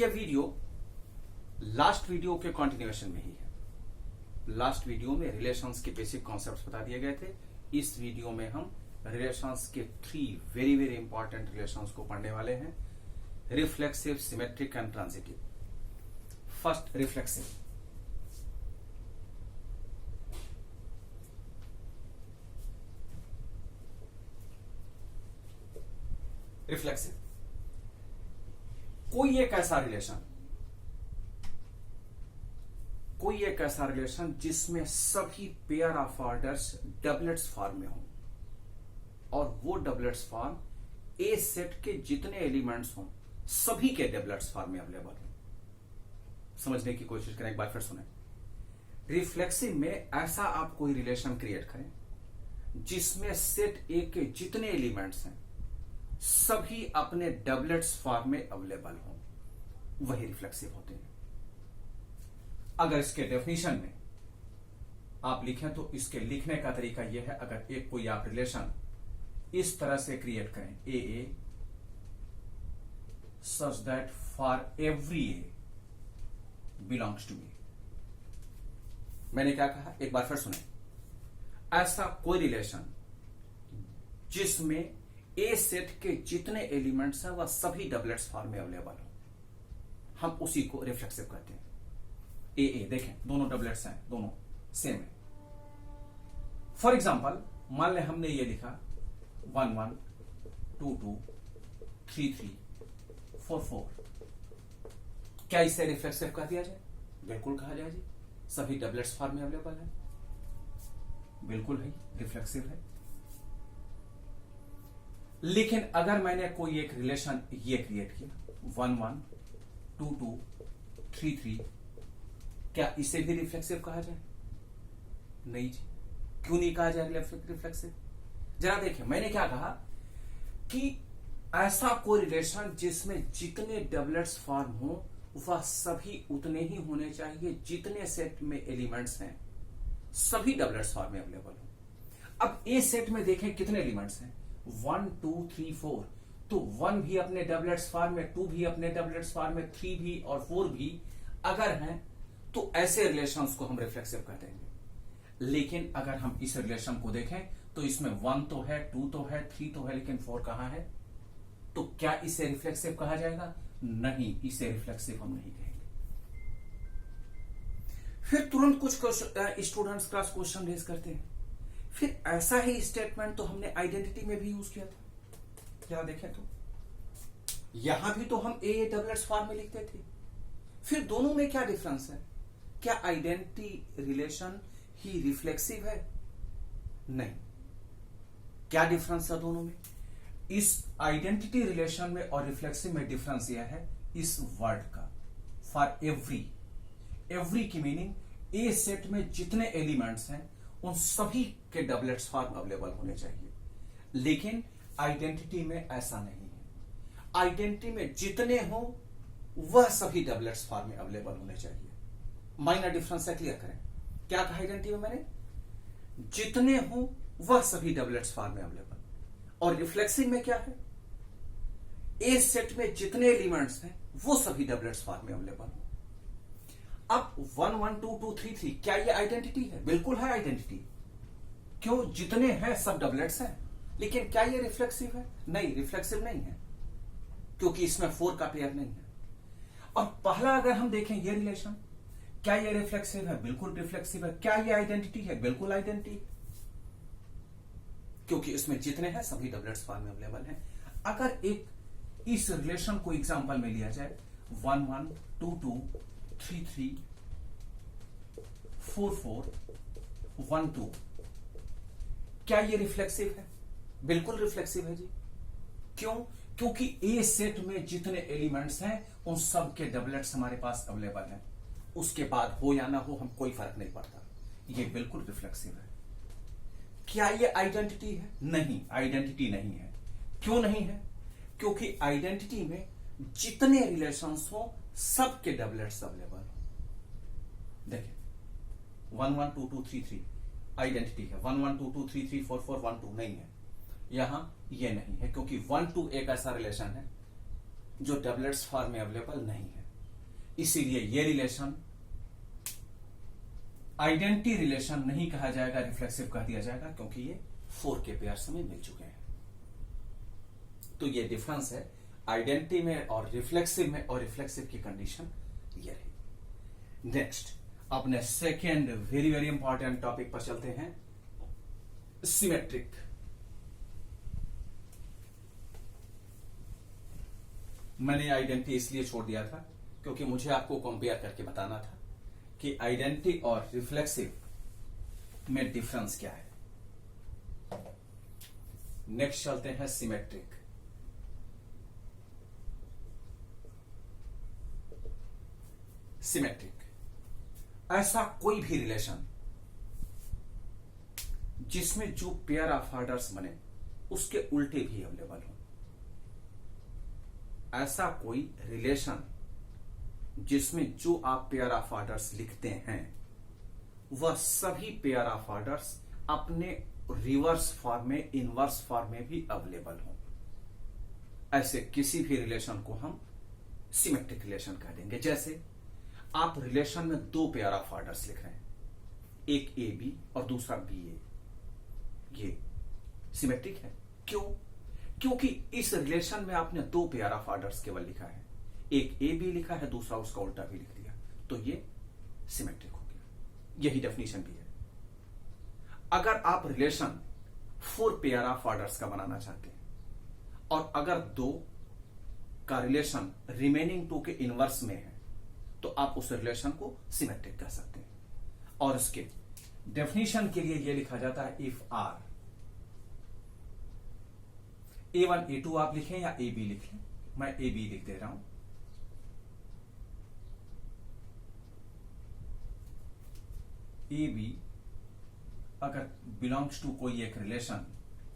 ये video last video के continuation में ही है। लास्ट वीडियो में रिलेशंस के बेसिक कॉन्सेप्ट्स बता दिए गए थे। इस वीडियो में हम रिलेशंस के 3 वेरी वेरी इंपॉर्टेंट रिलेशंस को पढ़ने वाले हैं। Reflexive, symmetric and transitive. First, reflexive. Reflexive कोई एक ऐसा रिलेशन जिसमें सभी pair of orders doublets form में हों और वो डबलेट्स फॉर्म ए सेट के जितने एलिमेंट्स हों सभी के डबलेट्स फॉर्म में अवेलेबल हो। समझने की कोशिश करें, एक बार फिर सुने। रिफ्लेक्सिव में ऐसा आप कोई रिलेशन क्रिएट करें जिसमें सेट ए के जितने एलिमेंट्स हैं सभी अपने डबलेट्स फॉर्म में अवेलेबल हों, वही रिफ्लेक्सिव होते हैं। अगर इसके डेफिनेशन में आप लिखें तो इसके लिखने का तरीका यह है, अगर एक कोई आप रिलेशन इस तरह से क्रिएट करें, a such that for every a belongs to b. मैंने क्या कहा, एक बार फिर सुने। ऐसा कोई रिलेशन जिसमें ए सेट के जितने एलिमेंट्स हैं वह सभी डबलेट्स फॉर्म में अवेलेबल हो, हम उसी को रिफ्लेक्सिव कहते हैं। ए देखें, दोनों डबलेट्स हैं, दोनों सेम है। फॉर एग्जांपल मान लें हमने ये लिखा 1 1 2 2 3 3 4 4। क्या इसे रिफ्लेक्सिव कह दिया जाए? बिल्कुल कहा जाए जी। सभी डबलेट्स फॉर्म में अवेलेबल है, बिल्कुल है, रिफ्लेक्सिव है। लेकिन अगर मैंने कोई एक रिलेशन ये क्रिएट किया 1 1 2 2 3 3, क्या इसे भी रिफ्लेक्सिव कहा जाए? नहीं जी। क्यों नहीं कहा जाए रिफ्लेक्सिव? जरा देखिए, मैंने क्या कहा कि ऐसा कोई रिलेशन जिसमें जितने डबलेट्स फॉर्म हो वह सभी उतने ही होने चाहिए जितने सेट में एलिमेंट्स हैं सभी डबलेट्स फॉर्म में अवेलेबल हो। अब ए सेट में देखें कितने एलिमेंट्स हैं, 1 2 3 4। तो 1 भी अपने डबलेट्स फॉर्म में, 2 भी अपने डबलेट्स फॉर्म में, 3 भी और 4 भी अगर हैं तो ऐसे रिलेशंस को हम रिफ्लेक्सिव कहते हैं। लेकिन अगर हम इस रिलेशन को देखें तो इसमें 1 तो है, 2 तो है, 3 तो है, लेकिन 4 कहां है? तो क्या इसे रिफ्लेक्सिव कहा जाएगा? नहीं, इसे रिफ्लेक्सिव हम नहीं कहेंगे। फिर तुरंत कुछ स्टूडेंट्स क्लास क्वेश्चन रेज करते हैं, फिर ऐसा ही स्टेटमेंट तो हमने आइडेंटिटी में भी यूज किया था। क्या देखें तो यहां भी तो हम ए डबलेट्स फॉर्म में लिखते थे। फिर दोनों में क्या डिफरेंस है? क्या आइडेंटिटी रिलेशन ही रिफ्लेक्सिव है? नहीं। क्या डिफरेंस है दोनों में? इस आइडेंटिटी रिलेशन में और रिफ्लेक्सिव में डिफरेंस यह है इस वर्ड का, फॉर एवरी। एवरी की मीनिंग ए सेट में जितने एलिमेंट्स हैं उन सभी के डबलेट्स फॉर्म अवेलेबल होने चाहिए। लेकिन आइडेंटिटी में ऐसा नहीं है। आइडेंटिटी में जितने हो वह सभी डबलेट्स फॉर्म में अवेलेबल होने चाहिए। माइनर डिफरेंस है, क्लियर करें। क्या कहा आइडेंटिटी में मैंने? जितने हो वह सभी डबलेट्स फॉर्म में अवेलेबल। और रिफ्लेक्सिव में क्या है? ए सेट में जितने एलिमेंट्स हैं वो सभी डबलेट्स फॉर्म में अवेलेबल हो। अब 1 1 2 2 3 3, क्या ये आइडेंटिटी है? बिल्कुल है आइडेंटिटी। क्यों? जितने हैं सब डबलेट्स हैं। लेकिन क्या ये रिफ्लेक्सिव है? नहीं, रिफ्लेक्सिव नहीं है, क्योंकि इसमें 4 का पेयर नहीं है। और पहला अगर हम देखें ये रिलेशन, क्या ये रिफ्लेक्सिव है? बिल्कुल रिफ्लेक्सिव है। क्या ये आइडेंटिटी है? बिल्कुल आइडेंटिटी, क्योंकि इसमें जितने हैं सभी डबलेट्स फॉर्म में अवेलेबल हैं। अगर एक इस रिलेशन को एग्जांपल में लिया जाए 1 1 2 2 3 3 4 4 1 2, क्या ये रिफ्लेक्सिव है? बिल्कुल रिफ्लेक्सिव है जी। क्यों? क्योंकि ए सेट में जितने एलिमेंट्स हैं उन सब के डबलेट्स हमारे पास अवेलेबल हैं। उसके बाद हो या ना हो हम कोई फर्क नहीं पड़ता, ये बिल्कुल रिफ्लेक्सिव है। क्या ये आइडेंटिटी है? नहीं, आइडेंटिटी नहीं है। क्यों नहीं है? क्योंकि आइडेंटिटी में जितने रिलेशंस हो सबके डबलेट्स अवेलेबल हो। देखिए 1 1 2 2 3 3 आइडेंटिटी है, 1 1 2 2 3 3 4 4 1 2 नहीं है। यहां ये नहीं है, क्योंकि 1 2 एक ऐसा रिलेशन है जो डबलेट्स फॉर्म में अवेलेबल नहीं है। इसीलिए ये रिलेशन आइडेंटिटी रिलेशन नहीं कहा जाएगा, रिफ्लेक्सिव कह दिया जाएगा, क्योंकि ये 4 के पेयर्स में मिल चुके हैं। तो ये डिफरेंस है आइडेंटिटी में और रिफ्लेक्सिव में, और रिफ्लेक्सिव की कंडीशन ये रही। नेक्स्ट अपने second very very important topic पर चलते हैं, सिमेट्रिक। मैंने आइडेंटिटी इसलिए छोड़ दिया था क्योंकि मुझे आपको कंपेयर करके बताना था कि आइडेंटिटी और रिफ्लेक्सिव में डिफरेंस क्या है। नेक्स्ट चलते हैं सिमेट्रिक। सिमेट्रिक ऐसा कोई भी रिलेशन जिसमें जो पेयर ऑफ ऑर्डर्स बने उसके उल्टे भी अवेलेबल हो। ऐसा कोई रिलेशन जिसमें जो आप पेयर ऑफ ऑर्डर्स लिखते हैं वह सभी पेयर ऑफ ऑर्डर्स अपने रिवर्स फॉर्म में, इनवर्स फॉर्म में भी अवेलेबल हो, ऐसे किसी भी रिलेशन को हम सिमेट्रिक रिलेशन कह देंगे। जैसे आप रिलेशन में 2 पेयर ऑफ ऑर्डर्स लिख रहे हैं, एक ए बी और दूसरा बी ए, ये सिमेट्रिक है। क्यों? क्योंकि इस रिलेशन में आपने 2 पेयर ऑफ ऑर्डर्स केवल लिखा है, एक ए बी लिखा है, दूसरा उसका उल्टा भी लिख दिया, तो ये सिमेट्रिक हो गया। यही डेफिनेशन भी है। अगर आप रिलेशन 4 पेयर ऑफ ऑर्डर्स का बनाना चाहते हैं और अगर 2 का रिलेशन रिमेनिंग 2 के इनवर्स में है तो आप उस रिलेशन को सिमेट्रिक कह सकते हैं। और इसके डेफिनेशन के लिए यह लिखा जाता है, इफ आर A1 A2 आप लिखें या AB लिख लें, मैं AB लिख दे रहा हूं। AB अगर बिलोंग्स टू कोई एक रिलेशन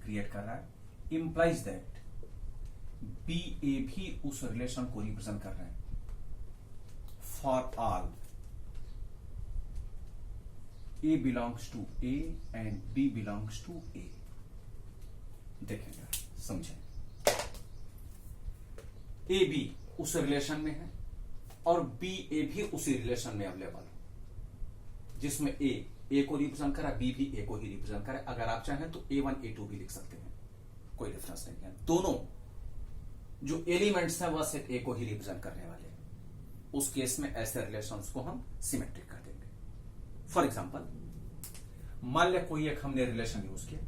क्रिएट कर रहा है, इंप्लाइज दैट BA भी उस रिलेशन को रिप्रेजेंट कर रहे हैं। For all A belongs to A and B belongs to A। देखेंगे, समझें। ए बी उस रिलेशन में है और बी ए भी उसी रिलेशन में अवेलेबल है, जिसमें ए को रिप्रेजेंट करा, बी भी ए को ही रिप्रेजेंट करे। अगर आप चाहें तो A1 A2 भी लिख सकते हैं, कोई डिफरेंस नहीं है। दोनों जो एलिमेंट्स हैं वह सिर्फ ए को ही रिप्रेजेंट करने वाले हैं। उस केस में ऐसे रिलेशंस को हम सिमेट्रिक कर देंगे। फॉर एग्जांपल, मान लिया कोई एक हमने रिलेशन यूज किया,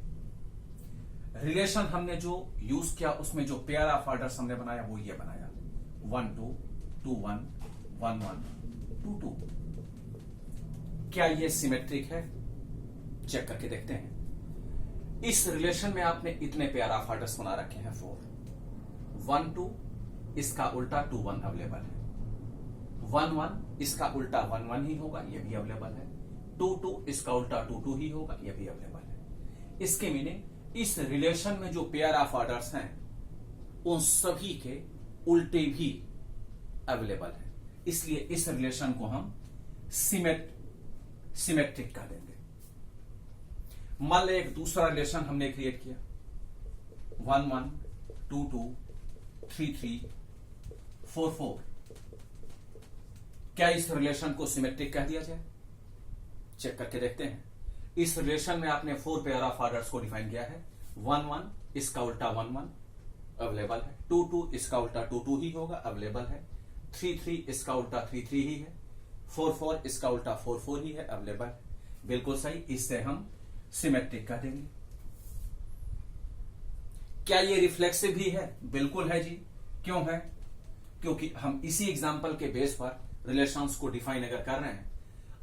रिलेशन हमने जो यूज किया उसमें जो पेयर ऑफ ऑर्डर्स हमने बनाया वो ये बनाया, 1 2 2 1 1 1 2 2। क्या ये सिमेट्रिक है? चेक करके देखते हैं। इस रिलेशन में आपने इतने पेयर ऑफ ऑर्डर्स बना रखे हैं, 4 1 2, इसका उल्टा 2 1 अवेलेबल है, 1 1 इसका उल्टा 1 1 ही होगा, यह भी अवेलेबल है, 2 2 इसका उल्टा 2 2 ही होगा, यह भी अवेलेबल है। इसके मीनिंग इस रिलेशन में जो पेयर ऑफ ऑर्डर्स हैं उन सभी के उल्टे भी अवेलेबल है, इसलिए इस रिलेशन को हम सिमेट्रिक कह देंगे। मान लें एक दूसरा रिलेशन हमने क्रिएट किया, 1 1 2 2 3 3 4 4। क्या इस रिलेशन को सिमेट्रिक कह दिया जाए? चेक करके देखते हैं। इस रिलेशन में आपने 4 पेयर ऑफ ऑर्डर्स को डिफाइन किया है, 1 1 इसका उल्टा 1 1 अवेलेबल है, 2 2 इसका उल्टा 2 2 ही होगा, अवेलेबल है, 3 3 इसका उल्टा 3 3 ही है, 4 4 इसका उल्टा 4 4 ही है, अवेलेबल है। बिल्कुल सही, इससे हम सिमेट्रिक कह देंगे। क्या ये रिफ्लेक्सिव भी है? बिल्कुल है जी। क्यों है? क्योंकि हम इसी एग्जाम्पल के बेस पर रिलेशंस को डिफाइन अगर कर रहे हैं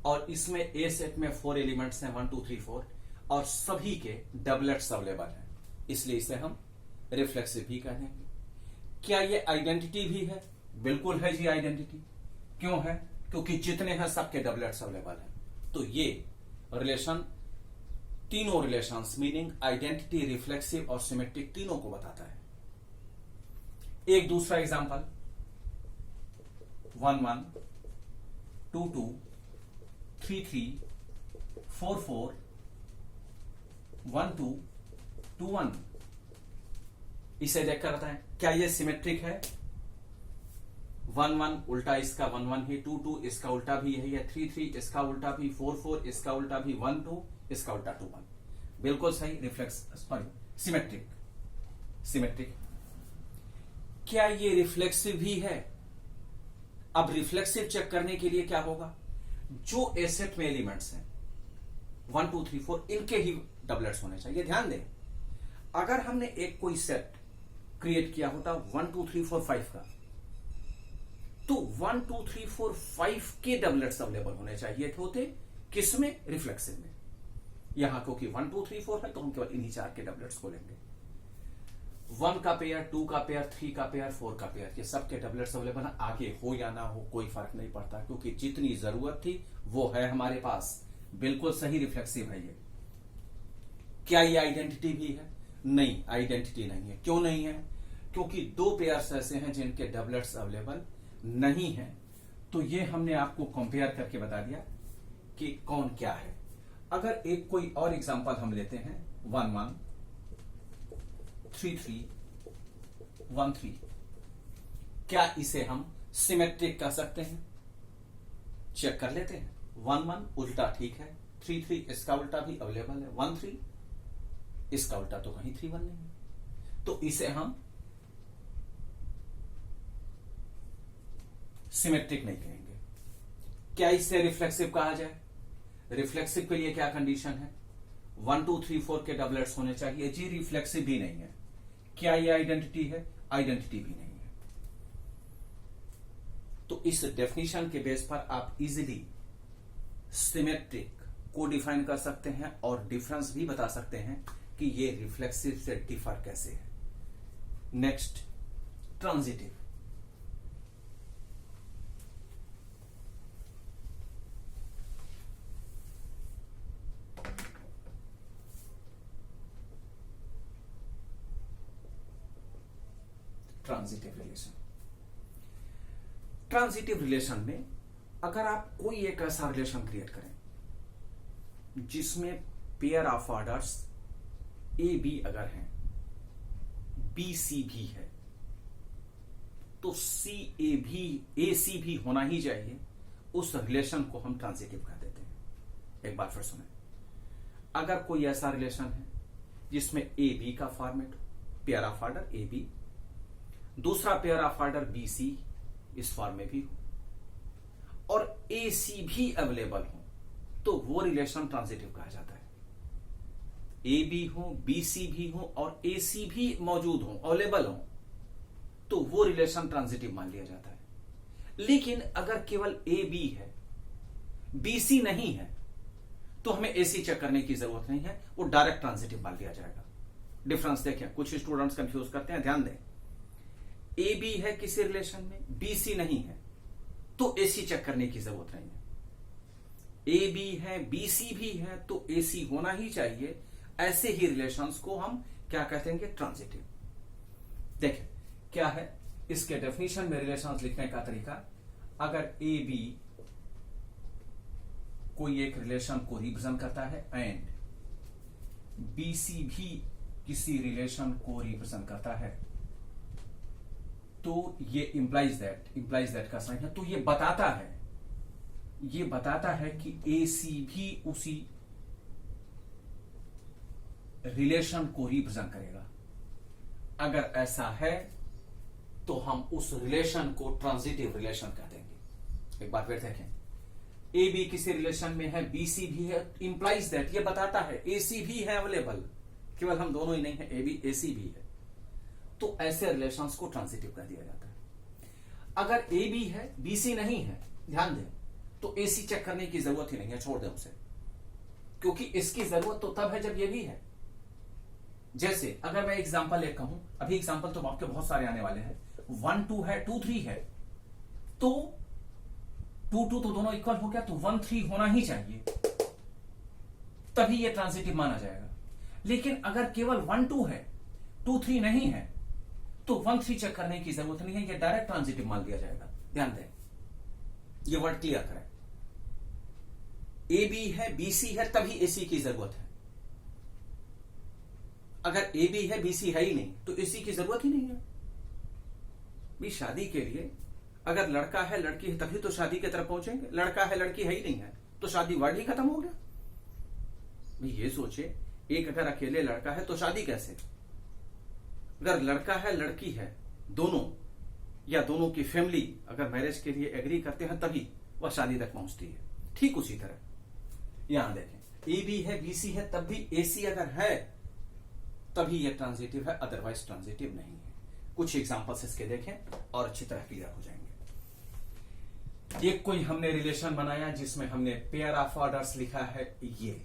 और इसमें ए सेट में 4 एलिमेंट्स हैं, 1 2 3 4, और सभी के डबलेट्स अवेलेबल हैं, इसलिए इसे हम रिफ्लेक्सिव भी कह देंगे। क्या ये आइडेंटिटी भी है? बिल्कुल है जी, आइडेंटिटी। क्यों है? क्योंकि जितने हैं सबके डबलेट्स अवेलेबल हैं। तो ये रिलेशन तीनों रिलेशंस मीनिंग आइडेंटिटी, रिफ्लेक्सिव और सिमेट्रिक तीनों को बताता है। एक दूसरा एग्जांपल, 1 1 2 2 3 3 4 4 1 2 2 1। इसे देखकर बताएं क्या ये सिमेट्रिक है? 1 1 उल्टा इसका 1 1 है, 2 2 इसका उल्टा भी यही है, 3 3 इसका उल्टा भी, 4 4 इसका उल्टा भी, 1 2 इसका उल्टा 2 1। बिल्कुल सही, रिफ्लेक्स सॉरी सिमेट्रिक। सिमेट्रिक क्या ये रिफ्लेक्सिव भी है? अब रिफ्लेक्सिव चेक करने के लिए क्या होगा, जो ए सेट में एलिमेंट्स हैं 1 2 3 4 इनके ही डबलेट्स होने चाहिए। ध्यान दें, अगर हमने एक कोई सेट क्रिएट किया होता 1 2 3 4 5 का, तो 1 2 3 4 5 के डबलेट्स अवेलेबल होने चाहिए होते किसमें, रिफ्लेक्सिव में। यहां क्योंकि 1 2 3 4 है तो हम केवल इन्हीं 4 के डबलेट्स को लेंगे। 1 का पेयर, 2 का पेयर, 3 का पेयर, 4 का पेयर, ये सबके डबलेट्स अवेलेबल है। आगे हो या ना हो कोई फर्क नहीं पड़ता, क्योंकि जितनी जरूरत थी वो है हमारे पास। बिल्कुल सही, रिफ्लेक्सिव है ये। क्या ये आइडेंटिटी भी है? नहीं, आइडेंटिटी नहीं है। क्यों नहीं है? क्योंकि 2 पेयर्स ऐसे हैं जिनके डबलेट्स अवेलेबल नहीं है। तो ये हमने आपको कंपेयर करके बता दिया कि कौन क्या है। अगर एक कोई और एग्जांपल हम लेते हैं 1 1 3 3 1 3, क्या इसे हम सिमेट्रिक कह सकते हैं? चेक कर लेते हैं। 1 1 उल्टा ठीक है, 3 3 इसका उल्टा भी अवेलेबल है, 1 3 इसका उल्टा तो कहीं 3 1 नहीं है, तो इसे हम सिमेट्रिक नहीं कहेंगे। क्या इसे रिफ्लेक्सिव कहा जाए? रिफ्लेक्सिव के लिए क्या कंडीशन है? 1 2 3 4 के डबलेट्स होने चाहिए। जी, रिफ्लेक्सिव भी नहीं है। क्या ये आइडेंटिटी है? आइडेंटिटी भी नहीं है। तो इस डेफिनेशन के बेस पर आप इजीली सिमेट्रिक को डिफाइन कर सकते हैं और डिफरेंस भी बता सकते हैं कि ये रिफ्लेक्सिव से डिफर कैसे है। Next, transitive. Transitive relation. Transitive relation में अगर आप कोई एक ऐसा रिलेशन क्रिएट करें जिसमें pair of orders A B अगर हैं, बी सी भी है, तो सी ए भी ए सी भी होना ही चाहिए, उस रिलेशन को हम ट्रांजिटिव कह देते हैं। एक बार फिर सुने, अगर कोई ऐसा रिलेशन है जिसमें ए बी का format, pair of order a b, दूसरा pair of order b c इस फॉर्म में भी हो, और ए सी भी अवेलेबल हो, तो वो रिलेशन ट्रांजिटिव कहा जाता है। ए बी हो, बी सी भी हो और ए सी भी मौजूद हो, अवेलेबल हो, तो वो रिलेशन ट्रांजिटिव मान लिया जाता है। लेकिन अगर केवल ए बी है, बी सी नहीं है, तो हमें ए सी चेक करने की जरूरत नहीं है, वो डायरेक्ट ट्रांजिटिव मान लिया जाएगा। डिफरेंस देखें, कुछ स्टूडेंट्स कंफ्यूज करते हैं, ध्यान दें। ए बी है किसी रिलेशन में, बी सी नहीं है, तो ए सी चेक करने की जरूरत नहीं है। ए बी है, बी सी भी है, तो ए सी होना ही चाहिए। ऐसे ही रिलेशंस को हम क्या कहते हैं? ट्रांजिटिव। देखें क्या है इसके डेफिनेशन में रिलेशंस लिखने का तरीका। अगर ए बी कोई एक रिलेशन को रिप्रेजेंट करता है एंड बी सी भी किसी रिलेशन को रिप्रेजेंट करता है, तो ये इंप्लाइज दैट का साइन है। तो ये बताता है कि ए सी भी उसी रिलेशन को रिप्रेजेंट करेगा। अगर ऐसा है तो हम उस रिलेशन को ट्रांजिटिव रिलेशन कह देंगे। एक बार फिर देखें, ए बी किसी रिलेशन में है, बी सी भी है, इंप्लाइज दैट, ये बताता है ए सी भी है अवेलेबल, केवल हम दोनों ही नहीं है, ए बी ए सी भी है, तो ऐसे रिलेशंस को ट्रांजिटिव कह दिया जाता है। अगर ए बी है, बी सी नहीं है, ध्यान दें, तो ए सी चेक करने की जरूरत ही नहीं है, छोड़ दें उसे, क्योंकि इसकी जरूरत तो तब है जब ये भी है। जैसे अगर मैं एग्जांपल एक कहूं, अभी एग्जांपल तो आपके बहुत सारे आने वाले हैं, 1 2 है, 2 3 है, तो 2 2 तो दोनों इक्वल हो गया, तो 1 3 होना ही चाहिए, तभी ये ट्रांजिटिव माना जाएगा। लेकिन अगर केवल 1 2 है, 2 3 नहीं है, तो 1 3 चेक करने की जरूरत नहीं है, ये डायरेक्ट ट्रांजिटिव मान लिया जाएगा। ध्यान दें, ये वर्ड क्लियर करें। ए बी है, बी सी है, तभी ए सी की जरूरत है। अगर ए बी है, बी सी है ही नहीं, तो ए सी की जरूरत ही नहीं है। भी शादी के लिए अगर लड़का है लड़की है तभी तो शादी की तरफ पहुंचेंगे। लड़का है लड़की है ही नहीं है तो शादी वर्ड ही खत्म हो गया। भाई ये सोचे, एक अगर अकेले लड़का है तो शादी कैसे? अगर लड़का है लड़की है दोनों, या दोनों की फैमिली अगर मैरिज के लिए एग्री करते हैं तभी वह शादी तक पहुंचती है। ठीक उसी तरह यहां देखें, ए बी है बी सी है तब भी ए सी अगर है तभी यह ट्रांजिटिव है, अदरवाइज ट्रांजिटिव नहीं है। कुछ एग्जांपल्स इसके देखें और अच्छी तरह क्लियर हो जाएंगे। एक कोई हमने रिलेशन बनाया जिसमें हमने पेयर ऑफ ऑर्डर्स लिखा है ये,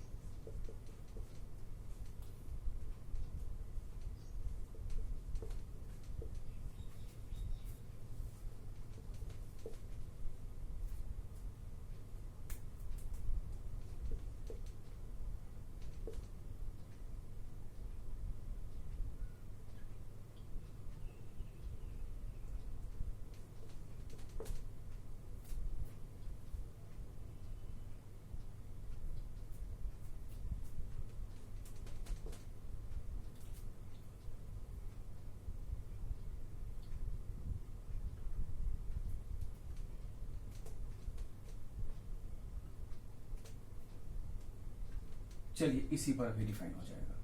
चलिए इसी पर भी डिफाइन हो जाएगा।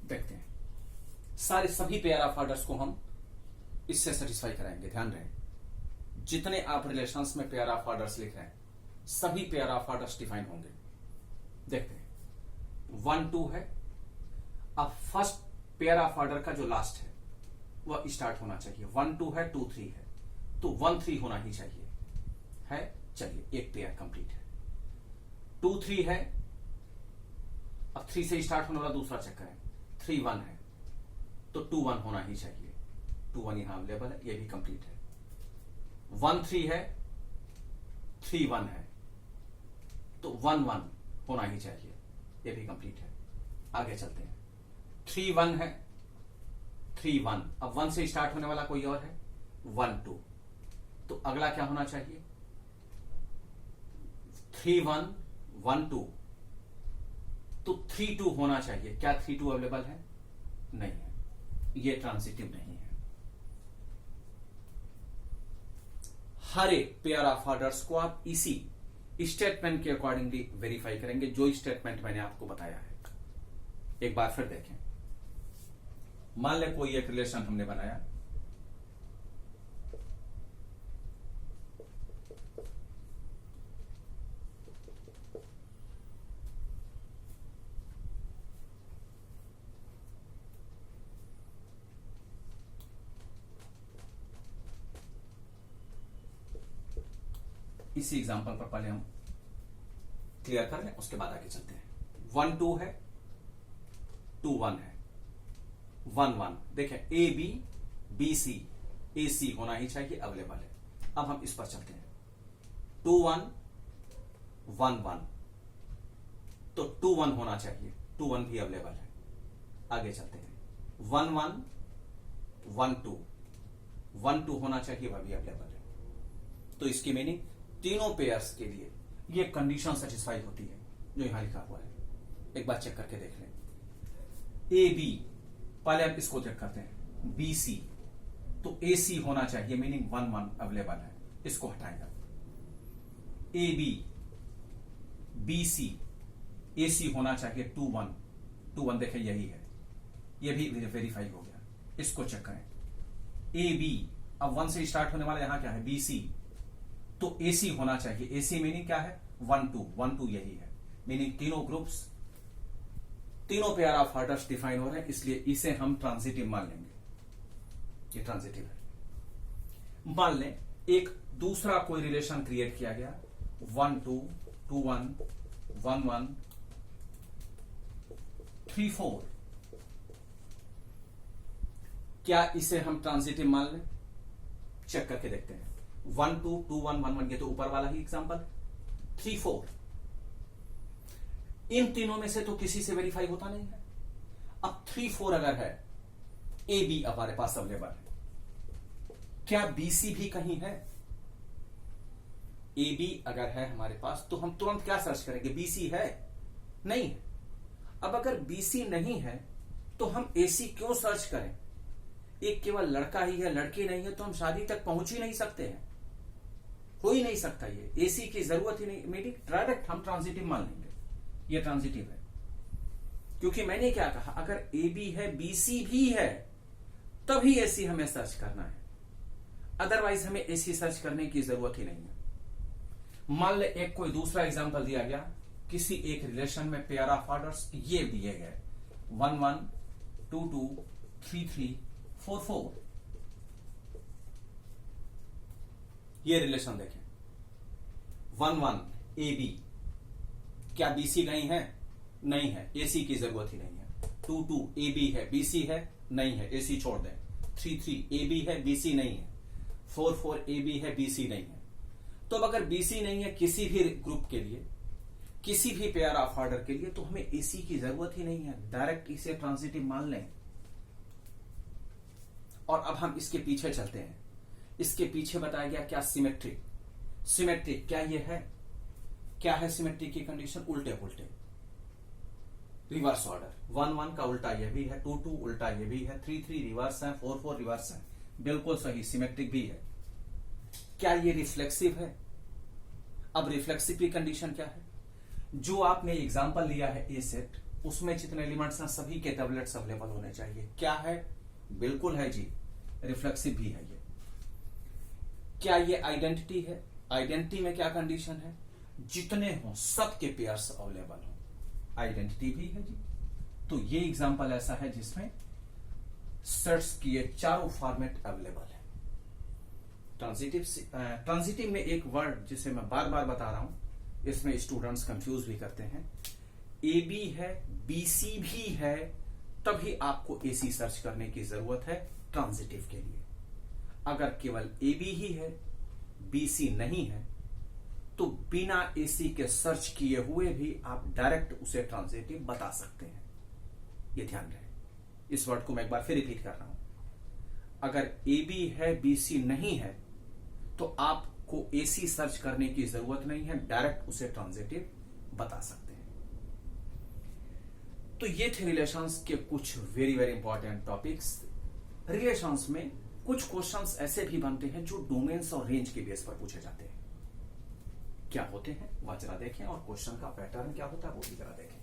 देखते हैं, सारे सभी पेयर ऑफ ऑर्डर्स को हम इससे सेटिस्फाई कराएंगे। ध्यान रहे, जितने आप रिलेशंस में पेयर ऑफ ऑर्डर्स लिख रहे हैं सभी पेयर ऑफ ऑर्डर्स डिफाइन होंगे। देखते हैं, 1 2 है। अब फर्स्ट पेयर ऑफ ऑर्डर का जो लास्ट है वह स्टार्ट होना चाहिए। 1 2 है, 2 3 है, तो 1 3 होना ही चाहिए है। चलिए एक पेयर कंप्लीट है। 2 3 है, अब 3 से स्टार्ट होने वाला दूसरा चक्कर है। 3 1 है तो 2 1 होना ही चाहिए। 2 1 यहां अवेलेबल है, ये भी कंप्लीट है। 1 3 है, 3 1 है तो 1 1 होना ही चाहिए, ये भी कंप्लीट है। आगे चलते हैं, 3 1 है, 3 1, अब 1 से स्टार्ट होने वाला कोई और है 1 2, तो अगला क्या होना चाहिए 3 1 1 2, तो 3 2 होना चाहिए। क्या 3 2 अवेलेबल है? नहीं है, ये ट्रांजिटिव नहीं है। हर एक पेयर ऑफ ऑर्डर्स को आप इसी स्टेटमेंट के अकॉर्डिंगली वेरीफाई करेंगे जो स्टेटमेंट मैंने आपको बताया है। एक बार फिर देखें, मान लें कोई एक रिलेशन हमने बनाया, इसी एग्जांपल पर पहले हम क्लियर कर लें, उसके बाद आगे चलते हैं। 1 2 है, 2 1 है, 1 1। देखें ए बी बी सी ए सी होना ही चाहिए, अवेलेबल है। अब हम इस पर चलते हैं। 2 1 1 1, तो 2 1 होना चाहिए, 2 1 भी अवेलेबल है। आगे चलते हैं। 1 1 1 2, 1 2 होना चाहिए, वह भी अवेलेबल है। तो इसकी मीनिंग तीनों पेयर्स के लिए ये कंडीशन सेटिस्फाई होती है जो यहां लिखा हुआ है। एक बार चेक करके देख लें। ए बी, पहले आप इसको चेक करते हैं। बी सी, तो ए सी होना चाहिए, मीनिंग 1 1 अवेलेबल है, इसको हटाएंगे। ए बी बी सी ए सी होना चाहिए 2 1, 2 1 देखें यही है, ये भी वेरीफाई हो गया। इसको चेक करें। ए बी, अब 1 से स्टार्ट होने वाला यहां क्या है बी सी, तो एसी होना चाहिए। एसी मीनिंग क्या है 1 2, 1 2 यही है, मीनिंग तीनों ग्रुप्स तीनों पेयर ऑफ ऑर्डर्स डिफाइन हो रहे हैं, इसलिए इसे हम ट्रांजिटिव मान लेंगे। ये ट्रांजिटिव है। मान लें एक दूसरा कोई रिलेशन क्रिएट किया गया 1 2 2 1 1 1 3 4, क्या इसे हम ट्रांजिटिव मान लें? चेक करके देखते हैं। 1 2 2 1 1 1, ये तो ऊपर वाला ही एग्जांपल। 3 4, इन तीनों में से तो किसी से वेरीफाई होता नहीं है। अब 3 4 अगर है, ए बी हमारे पास अवेलेबल है, क्या बीसी भी कहीं है? ए बी अगर है हमारे पास तो हम तुरंत क्या सर्च करेंगे, बीसी है? नहीं है। अब अगर बीसी नहीं है तो हम एसी क्यों सर्च करें? एक केवल लड़का ही है, लड़की नहीं है, तो हम शादी तक पहुंच ही नहीं सकते हैं, हो ही नहीं सकता। ये एसी की जरूरत ही नहीं, मेरी डायरेक्ट हम ट्रांजिटिव मान लेंगे, ये ट्रांजिटिव है। क्योंकि मैंने क्या कहा, अगर ए बी है, बीसी भी है, तभी एसी हमें सर्च करना है, अदरवाइज हमें एसी सर्च करने की जरूरत ही नहीं है। मान ले एक कोई दूसरा एग्जांपल दिया गया, किसी एक रिलेशन में पेयर ऑफ ऑर्डर्स ये दिए गए 1 1 2 2 3 3 4 4, ये रिलेशन देखें 1 1 ए बी, क्या बीसी नहीं है? नहीं है, एसी की जरूरत ही नहीं है। 2 2 ए बी है, बीसी है? नहीं है, एसी छोड़ दें। 3 3 ए बी है, बीसी नहीं है। 4 4 ए बी है, बीसी नहीं है। तो अब अगर बीसी नहीं है किसी भी ग्रुप के लिए, किसी भी पेयर ऑफ ऑर्डर के लिए, तो हमें एसी की जरूरत ही नहीं है, डायरेक्ट इसे ट्रांजिटिव मान लें। और अब हम इसके पीछे चलते हैं। इसके पीछे बताया गया क्या, सिमेट्रिक। सिमेट्रिक क्या ये है? क्या है सिमेट्रिक की कंडीशन? उल्टे पुल्टे, रिवर्स ऑर्डर। 1 1 का उल्टा ये भी है, 2 2 उल्टा ये भी है, 3 3 रिवर्स है, 4 4 रिवर्स है, बिल्कुल सही, सिमेट्रिक भी है। क्या ये रिफ्लेक्सिव है? अब रिफ्लेक्सिव की कंडीशन क्या है? जो आपने एग्जांपल लिया है ए सेट, उसमें जितने एलिमेंट्स हैं सभी के टैबलेट्स अवेलेबल होने चाहिए। क्या है? बिल्कुल है जी, रिफ्लेक्सिव भी है ये। क्या ये आइडेंटिटी है? आइडेंटिटी में क्या कंडीशन है? जितने हो सबके पेयर्स अवेलेबल हो, आइडेंटिटी भी है जी। तो ये एग्जांपल ऐसा है जिसमें सेट्स की ये चारों फॉर्मेट अवेलेबल है। ट्रांजिटिव में एक वर्ड जिसे मैं बार बार बता रहा हूं, इसमें स्टूडेंट्स कंफ्यूज भी करते हैं। ए बी है, बीसी भी है, तभी आपको एसी सर्च करने की जरूरत है ट्रांजिटिव के लिए। अगर केवल ए बी ही है, बीसी नहीं है, तो बिना एसी के सर्च किए हुए भी आप डायरेक्ट उसे ट्रांजिटिव बता सकते हैं। ये ध्यान रहे, इस वर्ड को मैं एक बार फिर रिपीट कर रहा हूं। अगर ए बी है, बीसी नहीं है, तो आपको एसी सर्च करने की जरूरत नहीं है, डायरेक्ट उसे ट्रांजिटिव बता सकते हैं। तो ये थे रिलेशंस के कुछ very very important topics. Relations में कुछ क्वेश्चंस ऐसे भी बनते हैं जो डोमेन्स और रेंज के बेस पर पूछे जाते हैं। क्या होते हैं वह जरा देखें, और क्वेश्चन का पैटर्न क्या होता है वो भी जरा देखें।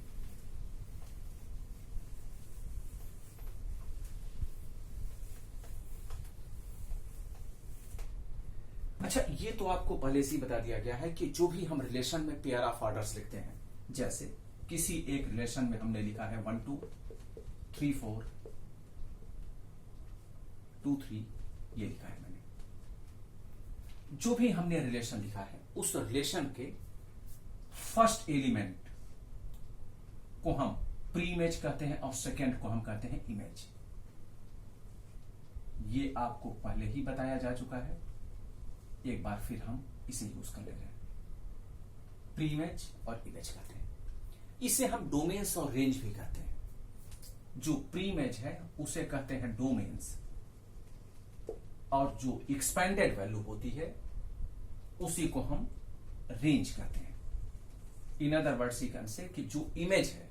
अच्छा, ये तो आपको पहले से ही बता दिया गया है कि जो भी हम रिलेशन में पेयर ऑफ ऑर्डर्स लिखते हैं, जैसे किसी एक रिलेशन में हमने लिखा है 1 2 3 4 2 3, ये लिखा है मैंने। जो भी हमने रिलेशन लिखा है, उस रिलेशन के फर्स्ट एलिमेंट को हम प्री इमेज कहते हैं और सेकेंड को हम कहते हैं इमेज। ये आपको पहले ही बताया जा चुका है, एक बार फिर हम इसे यूज कर ले रहे हैं। प्री इमेज और इमेज कहते हैं। इसे हम डोमेन्स और रेंज भी कहते हैं। जो प्री इमेज है उसे कहते हैं डोमेन्स, और जो एक्सपेंडेड वैल्यू होती है उसी को हम रेंज कहते हैं। In other words you can say कि जो इमेज है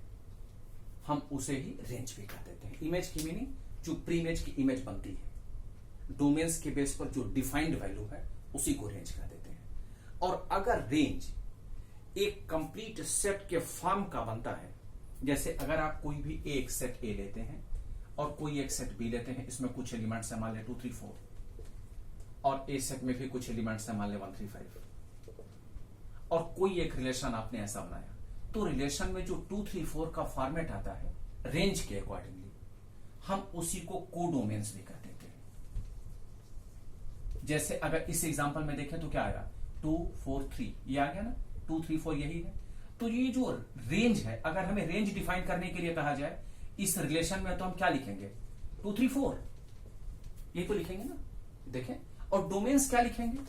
हम उसे ही रेंज भी कह देते हैं। इमेज की मीनिंग जो प्री इमेज की इमेज बनती है, डोमेन्स के बेस पर जो डिफाइंड वैल्यू है उसी को रेंज कह देते हैं। और अगर रेंज एक कंप्लीट सेट के फॉर्म का बनता है, जैसे अगर आप कोई भी एक सेट ए लेते हैं और कोई एक सेट बी लेते हैं, इसमें कुछ एलिमेंट्स है मान ले 2 3 4, और ए सेट में भी कुछ एलिमेंट्स है मान ले 1 3 5, और कोई एक रिलेशन आपने ऐसा बनाया, तो रिलेशन में जो 2 3 4 का फॉर्मेट आता है रेंज के अकॉर्डिंगली, हम उसी को कोडोमेन्स भी कह देते हैं। जैसे अगर इस एग्जांपल में देखें तो क्या आया, 2 4 3, ये आ गया ना, 2 3 4 यही है। तो ये जो रेंज है, अगर हमें रेंज डिफाइन करने के लिए कहा जाए इस रिलेशन में, तो हम क्या लिखेंगे, 2 3 4 ये तो लिखेंगे ना, देखें। और डोमेन्स क्या लिखेंगे,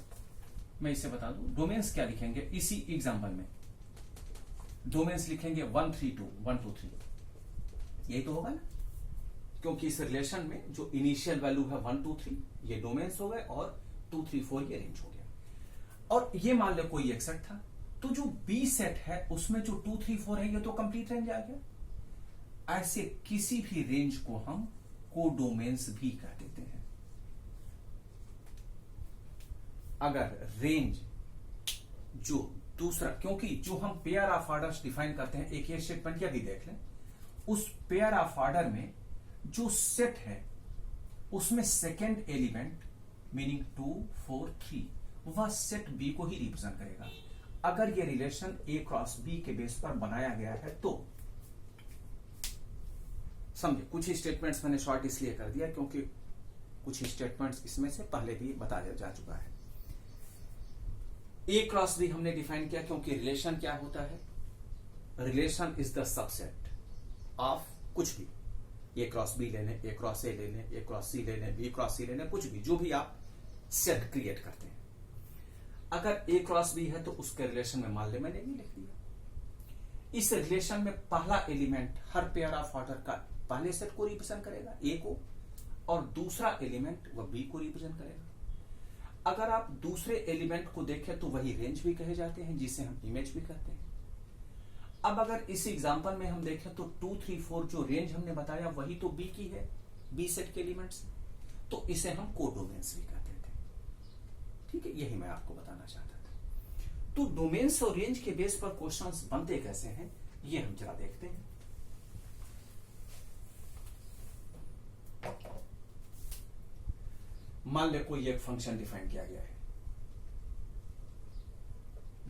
मैं इसे बता दूं, डोमेन्स क्या लिखेंगे इसी एग्जांपल में, डोमेन्स लिखेंगे 1 3 2 1 2 3, यही तो होगा ना, क्योंकि इस रिलेशन में जो इनिशियल वैल्यू है 1 2 3 ये डोमेन्स हो गए, और 2 3 4 ये रेंज हो गया। और ये मान लो कोई एक सेट था, तो जो बी सेट है उसमें जो 2 3 4 है ये तो कंप्लीट रेंज आ गया। ऐसे किसी भी रेंज को हम कोडोमेन्स भी कह देते हैं। अगर रेंज जो दूसरा, क्योंकि जो हम पेयर ऑफ ऑर्डर्स डिफाइन करते हैं, एक ये स्टेटमेंट या भी देख लें, उस पेयर ऑफ ऑर्डर में जो सेट है उसमें सेकेंड एलिमेंट मीनिंग 2 4 3 वह सेट बी को ही रिप्रेजेंट करेगा। अगर ये रिलेशन ए क्रॉस बी के बेस पर बनाया गया है तो समझे। कुछ ही स्टेटमेंट्स मैंने शॉर्ट इसलिए कर दिया क्योंकि कुछ ही स्टेटमेंट्स इसमें से पहले भी बताया जा चुका है। ए क्रॉस बी हमने डिफाइन किया क्योंकि रिलेशन क्या होता है, relation is the subset of कुछ भी, ए क्रॉस बी लेने, ए क्रॉस ए लेने, ए क्रॉस सी लेने, बी क्रॉस सी लेने, कुछ भी जो भी आप सेट क्रिएट करते हैं। अगर ए क्रॉस बी है तो उसके रिलेशन में मान ले मैंने ये लिख दिया। इस रिलेशन में पहला element her pair of order का पहले सेट को रिप्रेजेंट करेगा, ए को, और दूसरा एलिमेंट वह बी को रिप्रेजेंट करेगा। अगर आप दूसरे एलिमेंट को देखें तो वही रेंज भी कहे जाते हैं, जिसे हम इमेज भी कहते हैं। अब अगर इस एग्जांपल में हम देखें तो 2 3 4 जो रेंज हमने बताया वही तो बी की है, बी सेट के एलिमेंट्स, तो इसे हम कोडोमेन्स भी कहते थे। ठीक है, यही मैं आपको बताना चाहता था। तो डोमेन्स और रेंज के बेस पर क्वेश्चंस बनते कैसे हैं ये हम जरा देखते हैं। मान ले कोई एक फंक्शन डिफाइन किया गया है,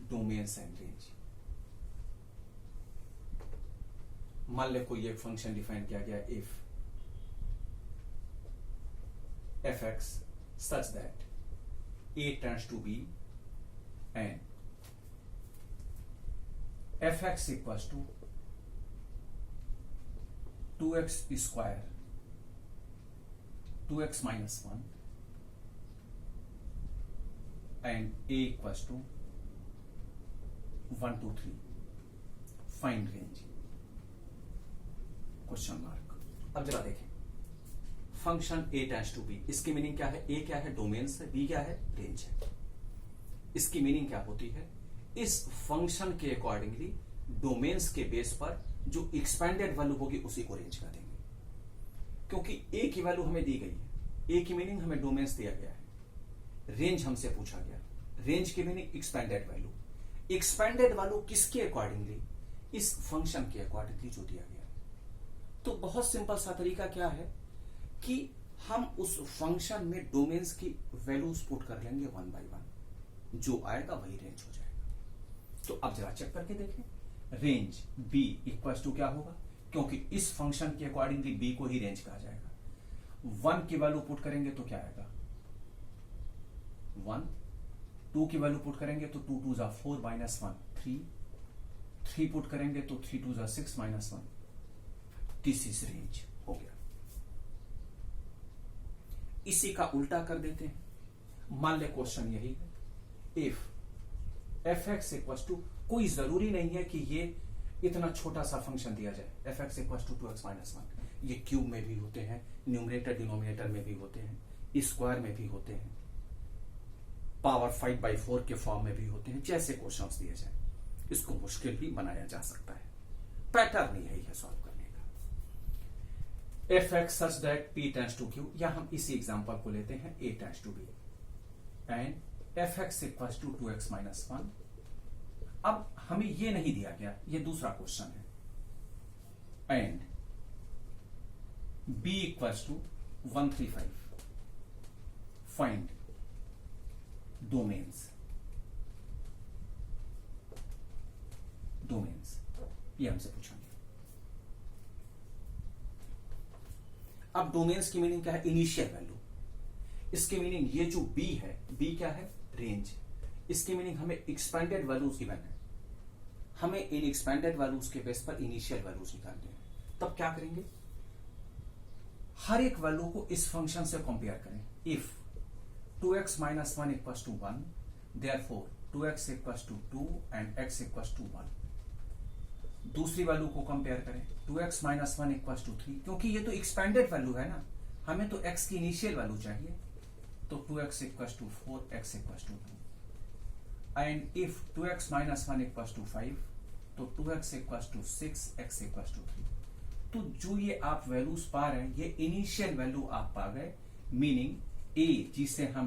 डोमेन्स एंड रेंज। मान ले कोई एक फंक्शन डिफाइन किया गया, if fx such that a tends to b and fx equals to 2x square 2x minus 1 and a equals to 1 2 3 find range question mark. अब जरा देखें, function a tends to b, इसकी meaning क्या है, a क्या है, domains है, b क्या है, रेंज है। इसकी मीनिंग क्या होती है, इस फंक्शन के अकॉर्डिंगली डोमेन्स के बेस पर जो एक्सपेंडेड वैल्यू होगी उसी को रेंज कर देंगे। क्योंकि a की वैल्यू हमें दी गई है, a की मीनिंग हमें डोमेन्स दिया गया है, रेंज हमसे पूछा गया, रेंज की meaning expanded value. Expanded value किसके अकॉर्डिंगली, इस फंक्शन के अकॉर्डिंगली जो दिया गया। तो बहुत सिंपल सा तरीका क्या है कि हम उस फंक्शन में डोमेन्स की वैल्यूज पुट कर लेंगे 1 by 1, जो आएगा वही रेंज हो जाएगा। तो अब जरा चेक करके देखें, रेंज b इक्वल्स टू क्या होगा, क्योंकि इस फंक्शन के अकॉर्डिंगली b को ही रेंज कहा जाएगा। 1 की वैल्यू पुट करेंगे तो क्या आएगा 1, 2 की वैल्यू पुट करेंगे तो 2 2 4 minus 1 3, 3 पुट करेंगे तो 3 2 6 minus 1, दिस इज रेंज हो गया। इसी का उल्टा कर देते हैं। मान ले क्वेश्चन यही है, इफ fx इक्वल्स टू, कोई जरूरी नहीं है कि ये इतना छोटा सा फंक्शन दिया जाए, fx equals to 2x minus 1, ये क्यूब में भी होते हैं, न्यूमरेटर डिनोमिनेटर में भी होते हैं, स्क्वायर में भी होते हैं, पावर 5/4 के फॉर्म में भी होते हैं। जैसे क्वेश्चंस दिए जाए इसको मुश्किल भी बनाया जा सकता है, पैटर्न यही है सॉल्व करने का। fx such that p tends to q, या हम इसी एग्जांपल को लेते हैं a tends to b and fx equals to 2x minus 1। अब हमें ये नहीं दिया गया, ये दूसरा क्वेश्चन है, and b equals to 135 find domains. Domains ये हमसे पूछा गया। अब डोमेन्स की मीनिंग क्या है, इनिशियल वैल्यू। इसकी मीनिंग ये जो b है, b क्या है, रेंज। इसकी मीनिंग हमें एक्सपेंडेड वैल्यूज गिवन है, हमें इन एक्सपेंडेड वैल्यूज के बेस पर इनिशियल वैल्यूज निकालने हैं। तब क्या करेंगे, हर एक वैल्यू को इस फंक्शन से कंपेयर करें। If 2x minus 1 equals to 1, therefore 2x equals to 2 and x equals to 1। दूसरी वैल्यू को कंपेयर करें, 2x minus 1 equals to 3, क्योंकि ये तो एक्सपेंडेड वैल्यू है ना, हमें तो x की इनिशियल वैल्यू चाहिए, तो 2x equals to 4, x equals to 2। And if 2x minus 1 equals to 5, तो 2x equals to 6, x equals to 3। तो जो ये आप वैल्यूज पा रहे हैं ये इनिशियल वैल्यू आप पा गए, मीनिंग ए जिसे हम